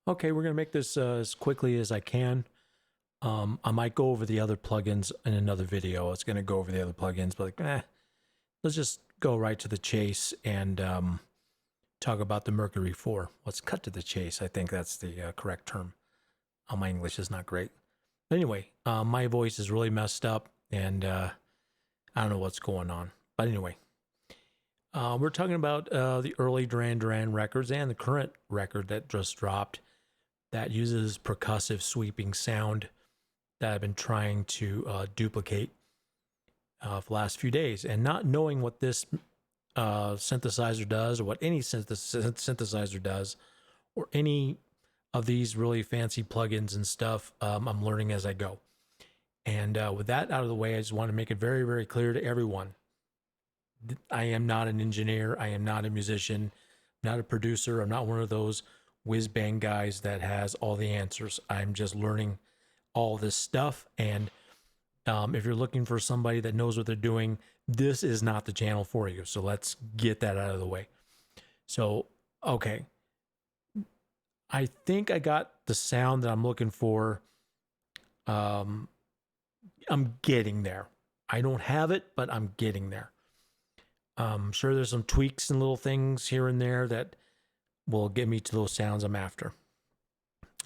Okay, we're gonna make this as quickly as I can. I might go over the other plugins in another video. I was gonna go over the other plugins, but let's just go right to the chase and talk about the Mercury-4. Let's cut to the chase. I think that's the correct term. My English is not great. But anyway, my voice is really messed up, and I don't know what's going on. But anyway, we're talking about the early Duran Duran records and the current record that just dropped that uses percussive sweeping sound that I've been trying to duplicate for the last few days. And not knowing what this synthesizer does, or what any synthesizer does, or any of these really fancy plugins and stuff, I'm learning as I go. And with that out of the way, I just want to make it very, very clear to everyone. I am not an engineer. I am not a musician, not a producer. I'm not one of those whiz bang guys that has all the answers. I'm just learning all this stuff. And if you're looking for somebody that knows what they're doing, this is not the channel for you. So let's get that out of the way. So, okay. I think I got the sound that I'm looking for. I'm getting there. I don't have it, but I'm getting there. I'm sure there's some tweaks and little things here and there that will get me to those sounds I'm after.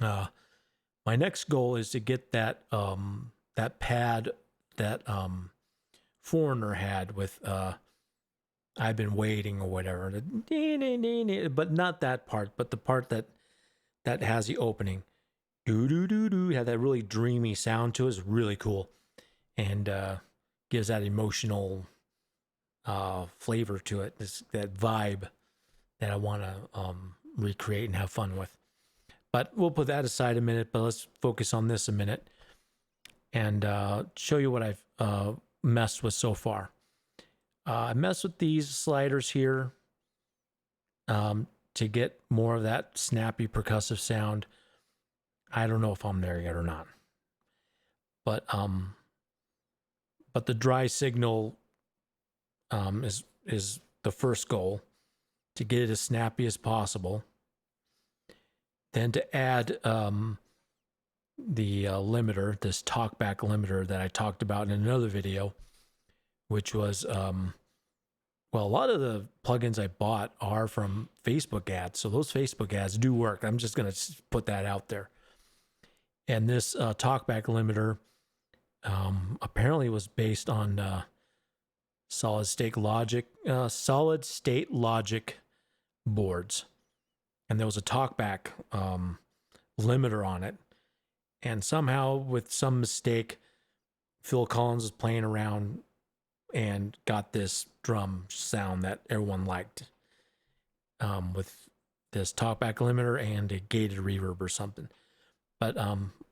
My next goal is to get that that pad that Foreigner had with I've been waiting or whatever, but not that part, but the part that has the opening. Do do do do had that really dreamy sound to it. It's really cool, and gives that emotional flavor to it. That vibe that I want to recreate and have fun with. But we'll put that aside a minute. But let's focus on this a minute and show you what I've messed with so far. I messed with these sliders here to get more of that snappy percussive sound. I don't know if I'm there yet or not. But the dry signal is the first goal, to get it as snappy as possible. Then to add the limiter, this talkback limiter that I talked about in another video, which was, well, a lot of the plugins I bought are from Facebook ads. So those Facebook ads do work. I'm just going to put that out there. And this talkback limiter apparently was based on solid state logic boards. And there was a talkback limiter on it. And somehow, with some mistake, Phil Collins was playing around and got this drum sound that everyone liked, with this talkback limiter and a gated reverb or something. But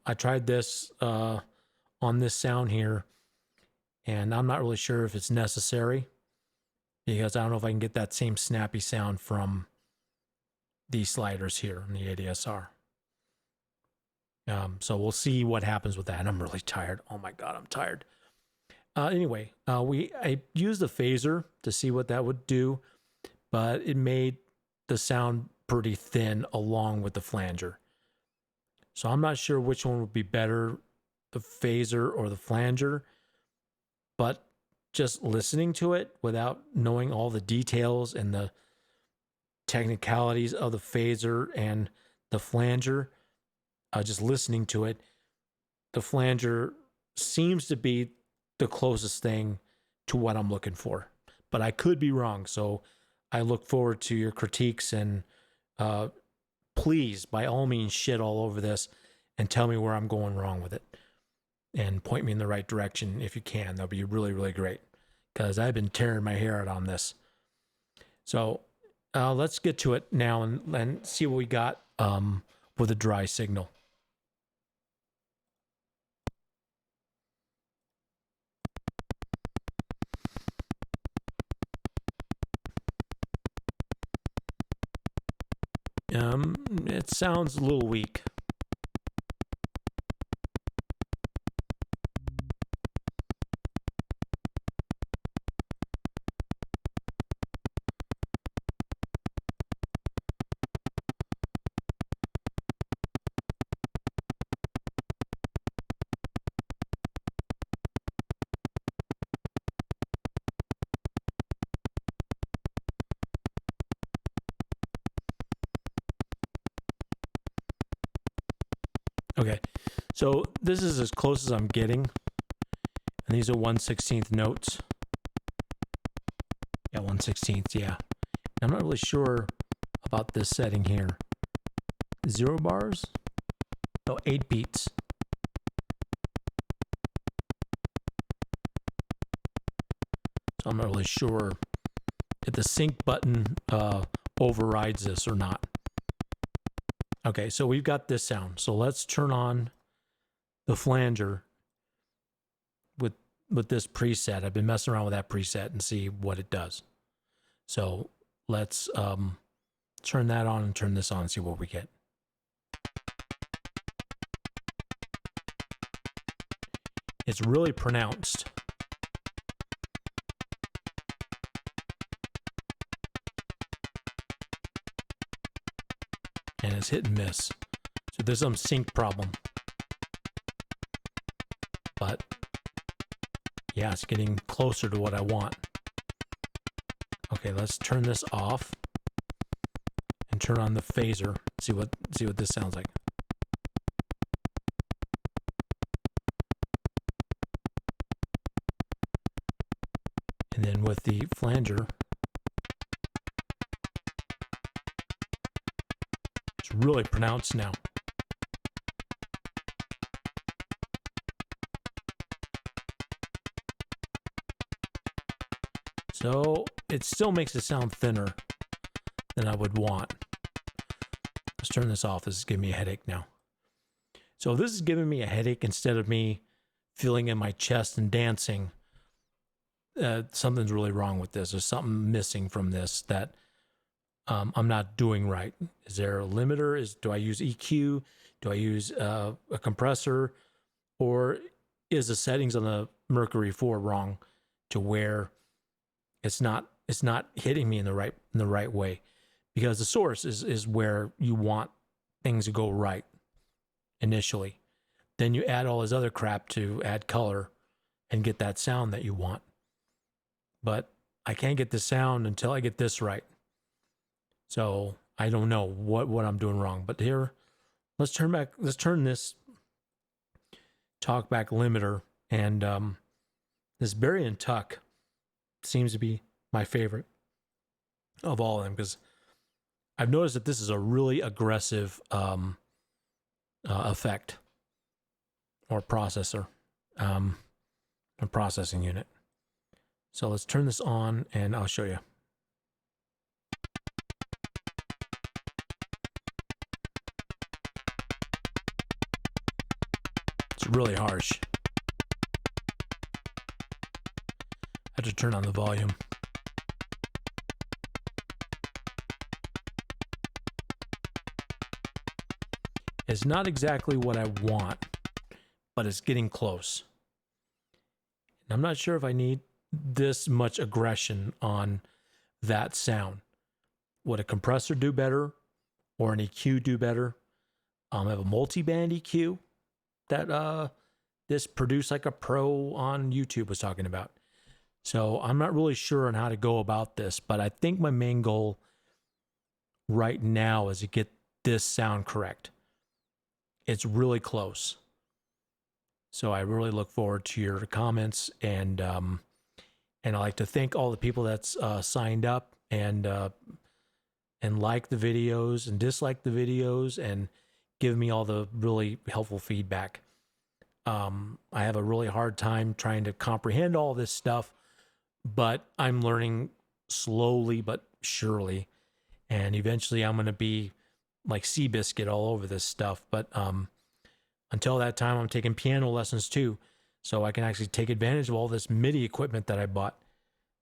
I tried this on this sound here, and I'm not really sure if it's necessary, because I don't know if I can get that same snappy sound from these sliders here in the ADSR. So we'll see what happens with that. I'm really tired. Oh my God, I'm tired. Anyway, I used the phaser to see what that would do, but it made the sound pretty thin along with the flanger. So I'm not sure which one would be better, the phaser or the flanger, but just listening to it without knowing all the details and the technicalities of the phaser and the flanger, just listening to it, the flanger seems to be the closest thing to what I'm looking for, but I could be wrong. So I look forward to your critiques, and please, by all means, shit all over this and tell me where I'm going wrong with it, and point me in the right direction if you can. That'll be really, really great, because I've been tearing my hair out on this. So let's get to it now and see what we got with a dry signal. It sounds a little weak. Okay, so this is as close as I'm getting, and these are 1/16 notes. Yeah, 1/16. Yeah, I'm not really sure about this setting here. 0 bars? No, 8 beats. So I'm not really sure if the sync button overrides this or not. Okay, so we've got this sound. So let's turn on the flanger with this preset. I've been messing around with that preset and see what it does. So let's turn that on and turn this on and see what we get. It's really pronounced. And it's hit and miss. So there's some sync problem. But yeah, it's getting closer to what I want. Okay, let's turn this off and turn on the phaser. See what this sounds like. And then with the flanger, it's really pronounced now. So it still makes it sound thinner than I would want. Let's turn this off. This is giving me a headache now. So this is giving me a headache instead of me feeling in my chest and dancing. Something's really wrong with this. There's something missing from this that I'm not doing right. Is there a limiter? Do I use EQ? Do I use a compressor? Or is the settings on the Mercury-4 wrong to where it's not hitting me in the right way? Because the source is where you want things to go right initially. Then you add all this other crap to add color and get that sound that you want. But I can't get the sound until I get this right. So I don't know what I'm doing wrong. But here, let's turn this talkback limiter, and this Berry and Tuck seems to be my favorite of all of them, because I've noticed that this is a really aggressive effect or processor, a processing unit. So let's turn this on and I'll show you. It's really harsh. I have to turn on the volume. It's not exactly what I want, but it's getting close. And I'm not sure if I need this much aggression on that sound. Would a compressor do better, or an EQ do better? I have a multi-band EQ that this Produce Like a Pro on YouTube was talking about. So I'm not really sure on how to go about this, but I think my main goal right now is to get this sound correct. It's really close. So I really look forward to your comments, and I'd like to thank all the people that's signed up and like the videos and dislike the videos and give me all the really helpful feedback. I have a really hard time trying to comprehend all this stuff, but I'm learning slowly but surely. And eventually I'm going to be like Seabiscuit all over this stuff. But until that time, I'm taking piano lessons too, so I can actually take advantage of all this MIDI equipment that I bought.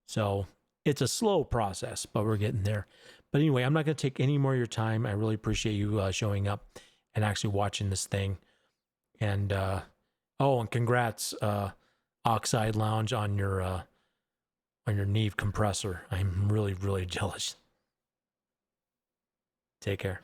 So it's a slow process, but we're getting there. But anyway, I'm not going to take any more of your time. I really appreciate you showing up and actually watching this thing. And and congrats, Oxide Lounge, on your Neve compressor. I'm really, really jealous. Take care.